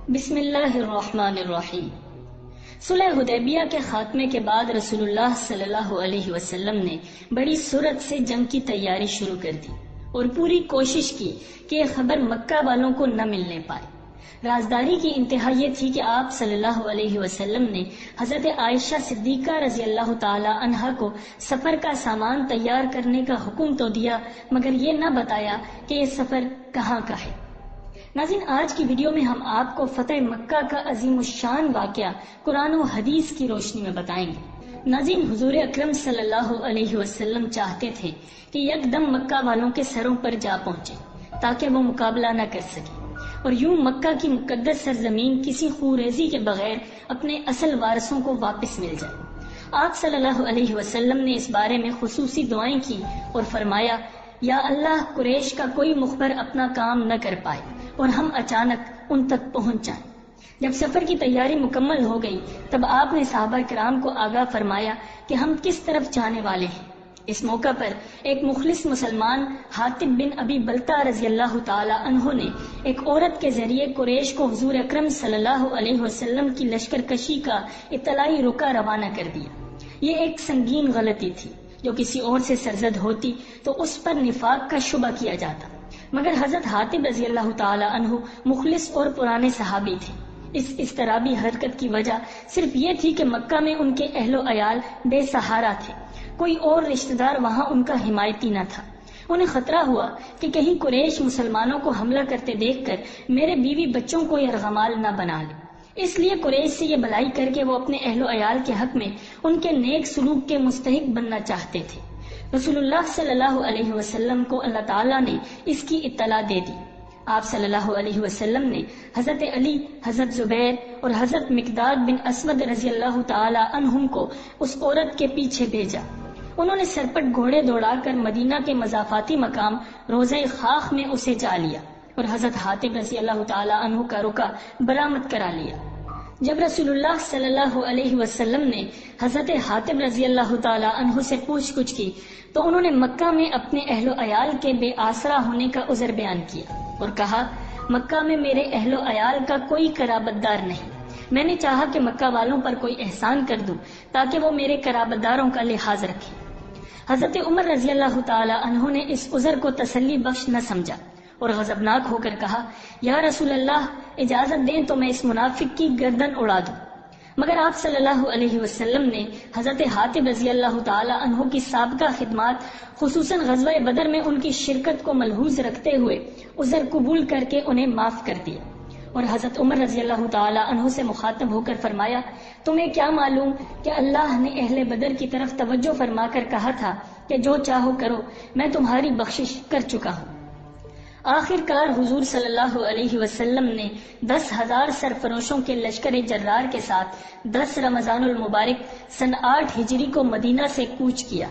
بسم اللہ الرحمن الرحیم۔ صلح حدیبیہ کے خاتمے کے بعد رسول اللہ صلی اللہ علیہ وسلم نے بڑی سرعت سے جنگ کی تیاری شروع کر دی اور پوری کوشش کی کہ یہ خبر مکہ والوں کو نہ ملنے پائے۔ رازداری کی انتہا یہ تھی کہ آپ صلی اللہ علیہ وسلم نے حضرت عائشہ صدیقہ رضی اللہ تعالی عنہا کو سفر کا سامان تیار کرنے کا حکم تو دیا، مگر یہ نہ بتایا کہ یہ سفر کہاں کا ہے۔ ناظرین، آج کی ویڈیو میں ہم آپ کو فتح مکہ کا عظیم الشان واقعہ قرآن و حدیث کی روشنی میں بتائیں گے۔ ناظرین، حضور اکرم صلی اللہ علیہ وسلم چاہتے تھے کہ یکدم مکہ والوں کے سروں پر جا پہنچے تاکہ وہ مقابلہ نہ کر سکے اور یوں مکہ کی مقدس سرزمین کسی خوریزی کے بغیر اپنے اصل وارثوں کو واپس مل جائے۔ آپ صلی اللہ علیہ وسلم نے اس بارے میں خصوصی دعائیں کی اور فرمایا، یا اللہ، قریش کا کوئی مخبر اپنا کام نہ کر پائے اور ہم اچانک ان تک پہنچ جائیں۔ جب سفر کی تیاری مکمل ہو گئی تب آپ نے صحابہ کرام کو آگاہ فرمایا کہ ہم کس طرف جانے والے ہیں۔ اس موقع پر ایک مخلص مسلمان حاطب بن ابی بلتہ رضی اللہ تعالی عنہ نے ایک عورت کے ذریعے قریش کو حضور اکرم صلی اللہ علیہ وسلم کی لشکر کشی کا اطلاعی رکا روانہ کر دیا۔ یہ ایک سنگین غلطی تھی، جو کسی اور سے سرزد ہوتی تو اس پر نفاق کا شبہ کیا جاتا، مگر حضرت حاطب رضی اللہ تعالی عنہ مخلص اور پرانے صحابی تھے۔ اس اضطرابی حرکت کی وجہ صرف یہ تھی کہ مکہ میں ان کے اہل و عیال بے سہارا تھے، کوئی اور رشتہ دار وہاں ان کا حمایتی نہ تھا۔ انہیں خطرہ ہوا کہ کہیں قریش مسلمانوں کو حملہ کرتے دیکھ کر میرے بیوی بچوں کو یرغمال نہ بنا لے، اس لیے قریش سے یہ بھلائی کر کے وہ اپنے اہل و عیال کے حق میں ان کے نیک سلوک کے مستحق بننا چاہتے تھے۔ رسول اللہ صلی اللہ علیہ وسلم کو اللہ تعالیٰ نے اس کی اطلاع دے دی۔ آپ صلی اللہ علیہ وسلم نے حضرت علی، حضرت زبیر اور حضرت مقداد بن اسود رضی اللہ تعالی عنہم کو اس عورت کے پیچھے بھیجا۔ انہوں نے سرپٹ گھوڑے دوڑا کر مدینہ کے مضافاتی مقام روضہ خاخ میں اسے جا لیا اور حضرت حاطب رضی اللہ تعالی عنہ کا رکا برآمد کرا لیا۔ جب رسول اللہ صلی اللہ علیہ وسلم نے حضرت حاطب رضی اللہ تعالی عنہ سے پوچھ گچھ کی تو انہوں نے مکہ میں اپنے اہل و عیال کے بے آسرا ہونے کا عذر بیان کیا اور کہا، مکہ میں میرے اہل و عیال کا کوئی قرابت دار نہیں، میں نے چاہا کہ مکہ والوں پر کوئی احسان کر دوں تاکہ وہ میرے قرابت داروں کا لحاظ رکھیں۔ حضرت عمر رضی اللہ تعالی عنہ نے اس عذر کو تسلی بخش نہ سمجھا اور غضبناک ہو کر کہا، یا رسول اللہ، اجازت دیں تو میں اس منافق کی گردن اڑا دوں۔ مگر آپ صلی اللہ علیہ وسلم نے حضرت حاطب رضی اللہ تعالی عنہ کی سابقہ خدمات، خصوصاً غزوہ بدر میں ان کی شرکت کو ملحوظ رکھتے ہوئے عذر قبول کر کے انہیں معاف کر دیا اور حضرت عمر رضی اللہ تعالی عنہ سے مخاطب ہو کر فرمایا، تمہیں کیا معلوم کہ اللہ نے اہل بدر کی طرف توجہ فرما کر کہا تھا کہ جو چاہو کرو، میں تمہاری بخشش کر چکا ہوں۔ آخر کار حضور صلی اللہ علیہ وسلم نے 10,000 سرفروشوں کے لشکر جرار کے ساتھ 10 رمضان المبارک سن 8 ہجری کو مدینہ سے کوچ کیا۔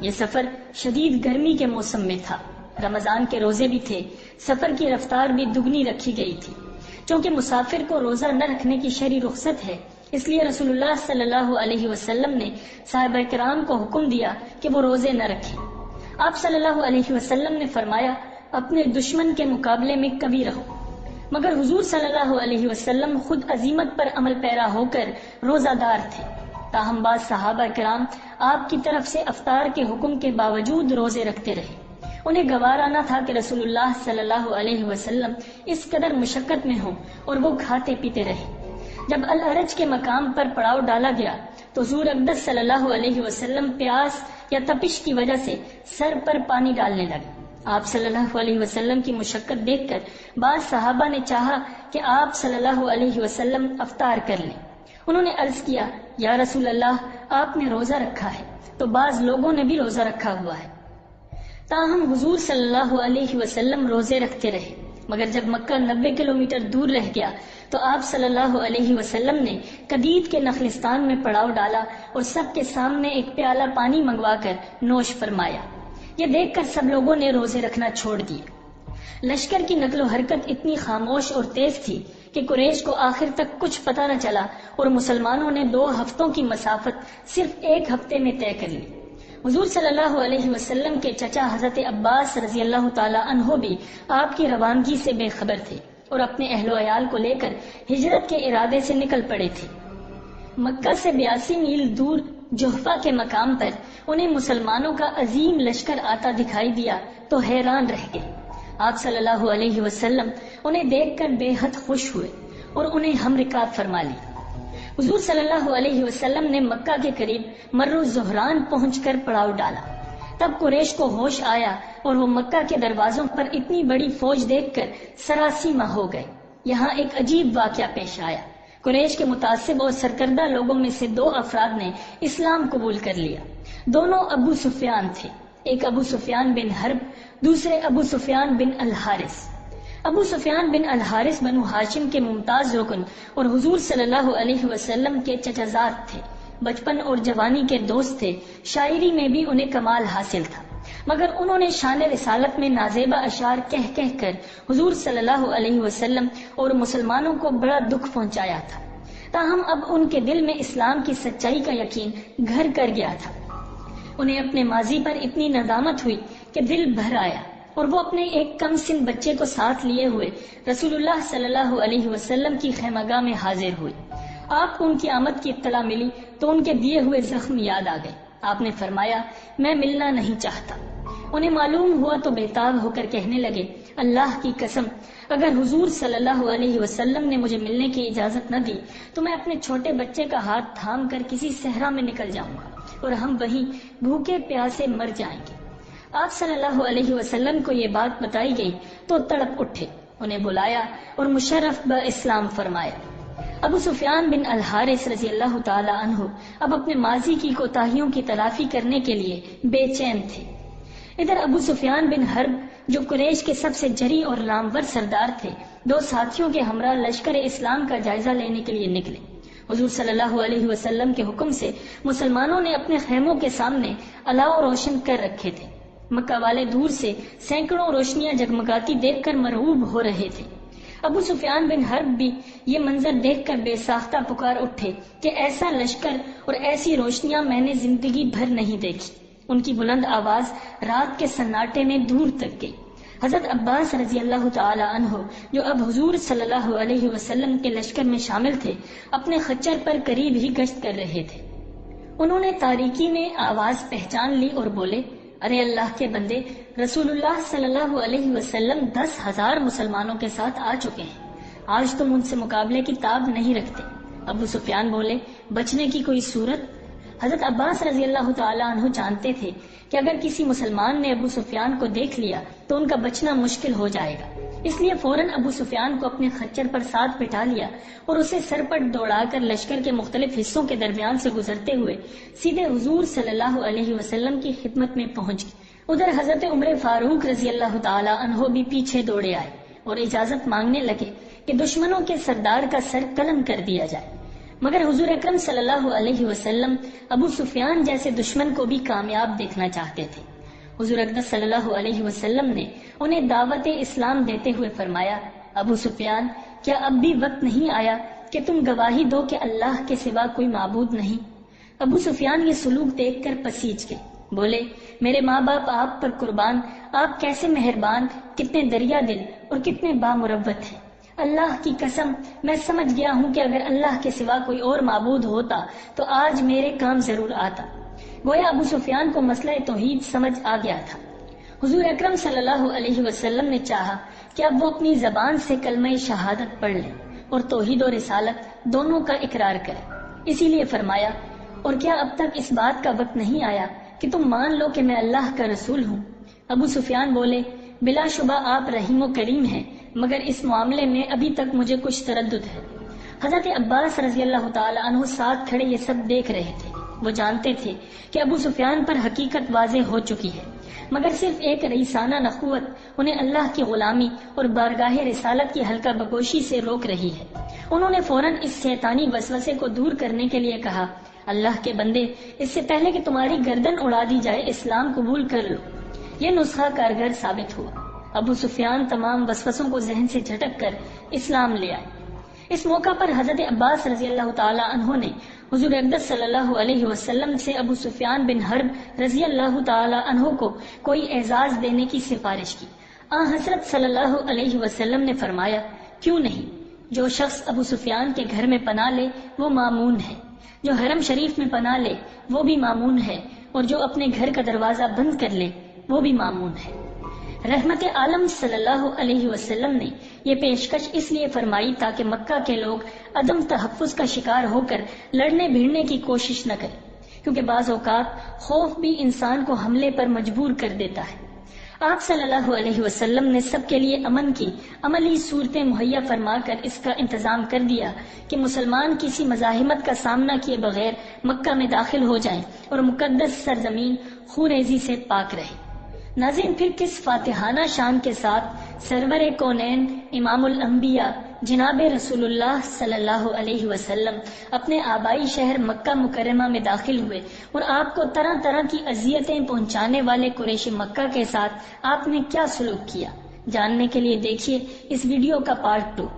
یہ سفر شدید گرمی کے موسم میں تھا، رمضان کے روزے بھی تھے، سفر کی رفتار بھی دگنی رکھی گئی تھی۔ چونکہ مسافر کو روزہ نہ رکھنے کی شرعی رخصت ہے، اس لیے رسول اللہ صلی اللہ علیہ وسلم نے صحابہ کرام کو حکم دیا کہ وہ روزے نہ رکھیں۔ آپ صلی اللہ علیہ وسلم نے فرمایا، اپنے دشمن کے مقابلے میں کبھی رہو، مگر حضور صلی اللہ علیہ وسلم خود عزیمت پر عمل پیرا ہو کر روزہ دار تھے۔ تاہم بعض صحابہ کرام آپ کی طرف سے افطار کے حکم کے باوجود روزے رکھتے رہے۔ انہیں گوارا نہ تھا کہ رسول اللہ صلی اللہ علیہ وسلم اس قدر مشقت میں ہوں اور وہ کھاتے پیتے رہے۔ جب العرج کے مقام پر پڑاؤ ڈالا گیا تو حضور اقدس صلی اللہ علیہ وسلم پیاس یا تپش کی وجہ سے سر پر پانی ڈالنے لگے۔ آپ صلی اللہ علیہ وسلم کی مشقت دیکھ کر بعض صحابہ نے چاہا کہ آپ صلی اللہ علیہ وسلم افطار کر لیں۔ انہوں نے عرض کیا، یا رسول اللہ، آپ نے روزہ رکھا ہے تو بعض لوگوں نے بھی روزہ رکھا ہوا ہے۔ تاہم حضور صلی اللہ علیہ وسلم روزے رکھتے رہے، مگر جب مکہ 90 کلومیٹر دور رہ گیا تو آپ صلی اللہ علیہ وسلم نے قدید کے نخلستان میں پڑاؤ ڈالا اور سب کے سامنے ایک پیالہ پانی منگوا کر نوش فرمایا۔ یہ دیکھ کر سب لوگوں نے روزے رکھنا چھوڑ دیے۔ لشکر کی نقل و حرکت اتنی خاموش اور تیز تھی کہ قریش کو آخر تک کچھ پتہ نہ چلا اور مسلمانوں نے 2 ہفتوں کی مسافت صرف 1 ہفتے میں طے کر لی۔ حضور صلی اللہ علیہ وسلم کے چچا حضرت عباس رضی اللہ تعالی عنہ بھی آپ کی روانگی سے بے خبر تھے، اور اپنے اہل و عیال کو لے کر ہجرت کے ارادے سے نکل پڑے تھے۔ مکہ سے 82 میل دور جحفہ کے مقام پر انہیں مسلمانوں کا عظیم لشکر آتا دکھائی دیا تو حیران رہ گئے۔ آپ صلی اللہ علیہ وسلم انہیں دیکھ کر بے حد خوش ہوئے اور انہیں ہم رکاب فرما لی۔ حضور صلی اللہ علیہ وسلم نے مکہ کے قریب مرو زہران پہنچ کر پڑاؤ ڈالا۔ تب قریش کو ہوش آیا اور وہ مکہ کے دروازوں پر اتنی بڑی فوج دیکھ کر سراسیمہ ہو گئے۔ یہاں ایک عجیب واقعہ پیش آیا۔ قریش کے متعصب اور سرکردہ لوگوں میں سے 2 افراد نے اسلام قبول کر لیا۔ دونوں ابو سفیان تھے، ایک ابو سفیان بن حرب، دوسرے ابو سفیان بن الحارث۔ ابو سفیان بن الحارث بنو ہاشم کے ممتاز رکن اور حضور صلی اللہ علیہ وسلم کے چچازاد تھے، بچپن اور جوانی کے دوست تھے، شاعری میں بھی انہیں کمال حاصل تھا، مگر انہوں نے شان رسالت میں نازیبہ اشعار کہہ کہہ کر حضور صلی اللہ علیہ وسلم اور مسلمانوں کو بڑا دکھ پہنچایا تھا۔ تاہم اب ان کے دل میں اسلام کی سچائی کا یقین گھر کر گیا تھا۔ انہیں اپنے ماضی پر اتنی ندامت ہوئی کہ دل بھر آیا اور وہ اپنے ایک کم سن بچے کو ساتھ لیے ہوئے رسول اللہ صلی اللہ علیہ وسلم کی خیمگاہ میں حاضر ہوئے۔ آپ کو ان کی آمد کی اطلاع ملی تو ان کے دیے ہوئے زخم یاد آ گئے۔ آپ نے فرمایا، میں ملنا نہیں چاہتا۔ انہیں معلوم ہوا تو بےتاب ہو کر کہنے لگے، اللہ کی قسم، اگر حضور صلی اللہ علیہ وسلم نے مجھے ملنے کی اجازت نہ دی تو میں اپنے چھوٹے بچے کا ہاتھ تھام کر کسی صحرا میں نکل جاؤں گا اور ہم وہیں بھوکے پیاسے مر جائیں گے۔ آپ صلی اللہ علیہ وسلم کو یہ بات بتائی گئی تو تڑپ اٹھے، انہیں بلایا اور مشرف باسلام فرمایا۔ ابو سفیان بن الحارث رضی اللہ تعالی عنہ اب اپنے ماضی کی کوتاہیوں کی تلافی کرنے کے لیے بے چین تھے۔ ادھر ابو سفیان بن حرب جو قریش کے سب سے جری اور نامور سردار تھے، 2 ساتھیوں کے ہمراہ لشکر اسلام کا جائزہ لینے کے لیے نکلے۔ حضور صلی اللہ علیہ وسلم کے حکم سے مسلمانوں نے اپنے خیموں کے سامنے الاؤ روشن کر رکھے تھے۔ مکہ والے دور سے سینکڑوں روشنیاں جگمگاتی دیکھ کر مرعوب ہو رہے تھے۔ ابو سفیان بن حرب بھی یہ منظر دیکھ کر بے ساختہ پکار اٹھے کہ ایسا لشکر اور ایسی روشنیاں میں نے زندگی بھر نہیں دیکھی۔ ان کی بلند آواز رات کے سناٹے میں دور تک گئی۔ حضرت عباس رضی اللہ تعالی عنہ جو اب حضور صلی اللہ علیہ وسلم کے لشکر میں شامل تھے، اپنے خچر پر قریب ہی گشت کر رہے تھے۔ انہوں نے تاریکی میں آواز پہچان لی اور بولے، ارے اللہ کے بندے، رسول اللہ صلی اللہ علیہ وسلم 10,000 مسلمانوں کے ساتھ آ چکے ہیں، آج تم ان سے مقابلے کی تاب نہیں رکھتے۔ ابو سفیان بولے، بچنے کی کوئی صورت؟ حضرت عباس رضی اللہ تعالیٰ عنہ جانتے تھے کہ اگر کسی مسلمان نے ابو سفیان کو دیکھ لیا تو ان کا بچنا مشکل ہو جائے گا، اس لیے فوراً ابو سفیان کو اپنے خچر پر ساتھ بٹھا لیا اور اسے سرپٹ دوڑا کر لشکر کے مختلف حصوں کے درمیان سے گزرتے ہوئے سیدھے حضور صلی اللہ علیہ وسلم کی خدمت میں پہنچ گئے۔ ادھر حضرت عمر فاروق رضی اللہ تعالیٰ عنہ بھی پیچھے دوڑے آئے اور اجازت مانگنے لگے کہ دشمنوں کے سردار کا سر قلم کر دیا جائے، مگر حضور اکرم صلی اللہ علیہ وسلم ابو سفیان جیسے دشمن کو بھی کامیاب دیکھنا چاہتے تھے۔ حضور اقدس صلی اللہ علیہ وسلم نے انہیں دعوت اسلام دیتے ہوئے فرمایا، ابو سفیان، کیا اب بھی وقت نہیں آیا کہ تم گواہی دو کہ اللہ کے سوا کوئی معبود نہیں؟ ابو سفیان یہ سلوک دیکھ کر پسیج گئے، بولے، میرے ماں باپ آپ پر قربان، آپ کیسے مہربان، کتنے دریا دل اور کتنے بامروت ہیں۔ اللہ کی قسم، میں سمجھ گیا ہوں کہ اگر اللہ کے سوا کوئی اور معبود ہوتا تو آج میرے کام ضرور آتا۔ گویا ابو سفیان کو مسئلہ توحید سمجھ آ گیا تھا۔ حضور اکرم صلی اللہ علیہ وسلم نے چاہا کہ اب وہ اپنی زبان سے کلمہ شہادت پڑھ لیں اور توحید و رسالت دونوں کا اقرار کریں۔ اسی لیے فرمایا، اور کیا اب تک اس بات کا وقت نہیں آیا کہ تم مان لو کہ میں اللہ کا رسول ہوں؟ ابو سفیان بولے، بلا شبہ آپ رحیم و کریم ہیں، مگر اس معاملے میں ابھی تک مجھے کچھ تردد ہے۔ حضرت عباس رضی اللہ تعالی عنہ ساتھ کھڑے یہ سب دیکھ رہے تھے۔ وہ جانتے تھے کہ ابو سفیان پر حقیقت واضح ہو چکی ہے، مگر صرف ایک رئیسانہ نخوت انہیں اللہ کی غلامی اور بارگاہ رسالت کی حلقہ بکوشی سے روک رہی ہے۔ انہوں نے فوراً اس شیطانی وسوسے کو دور کرنے کے لیے کہا، اللہ کے بندے، اس سے پہلے کہ تمہاری گردن اڑا دی جائے اسلام قبول کر لو۔ یہ نسخہ کارگر ثابت ہوا۔ ابو سفیان تمام وسوسوں کو ذہن سے جھٹک کر اسلام لے آئے۔ اس موقع پر حضرت عباس رضی اللہ تعالی عنہ نے حضور اقدس صلی اللہ علیہ وسلم سے ابو سفیان بن حرب رضی اللہ تعالی عنہ کو کوئی اعزاز دینے کی سفارش کی۔ حضرت صلی اللہ علیہ وسلم نے فرمایا، کیوں نہیں؟ جو شخص ابو سفیان کے گھر میں پناہ لے وہ مامون ہے، جو حرم شریف میں پناہ لے وہ بھی مامون ہے، اور جو اپنے گھر کا دروازہ بند کر لے وہ بھی مامون ہے۔ رحمت عالم صلی اللہ علیہ وسلم نے یہ پیشکش اس لیے فرمائی تاکہ مکہ کے لوگ عدم تحفظ کا شکار ہو کر لڑنے بھیڑنے کی کوشش نہ کریں، کیونکہ بعض اوقات خوف بھی انسان کو حملے پر مجبور کر دیتا ہے۔ آپ صلی اللہ علیہ وسلم نے سب کے لیے امن کی عملی صورتیں مہیا فرما کر اس کا انتظام کر دیا کہ مسلمان کسی مزاحمت کا سامنا کیے بغیر مکہ میں داخل ہو جائیں اور مقدس سرزمین خونریزی سے پاک رہے۔ ناظرین، پھر کس فاتحانہ شان کے ساتھ سرور کونین امام الانبیاء جناب رسول اللہ صلی اللہ علیہ وسلم اپنے آبائی شہر مکہ مکرمہ میں داخل ہوئے، اور آپ کو طرح طرح کی اذیتیں پہنچانے والے قریش مکہ کے ساتھ آپ نے کیا سلوک کیا؟ جاننے کے لیے دیکھیے اس ویڈیو کا پارٹ 2۔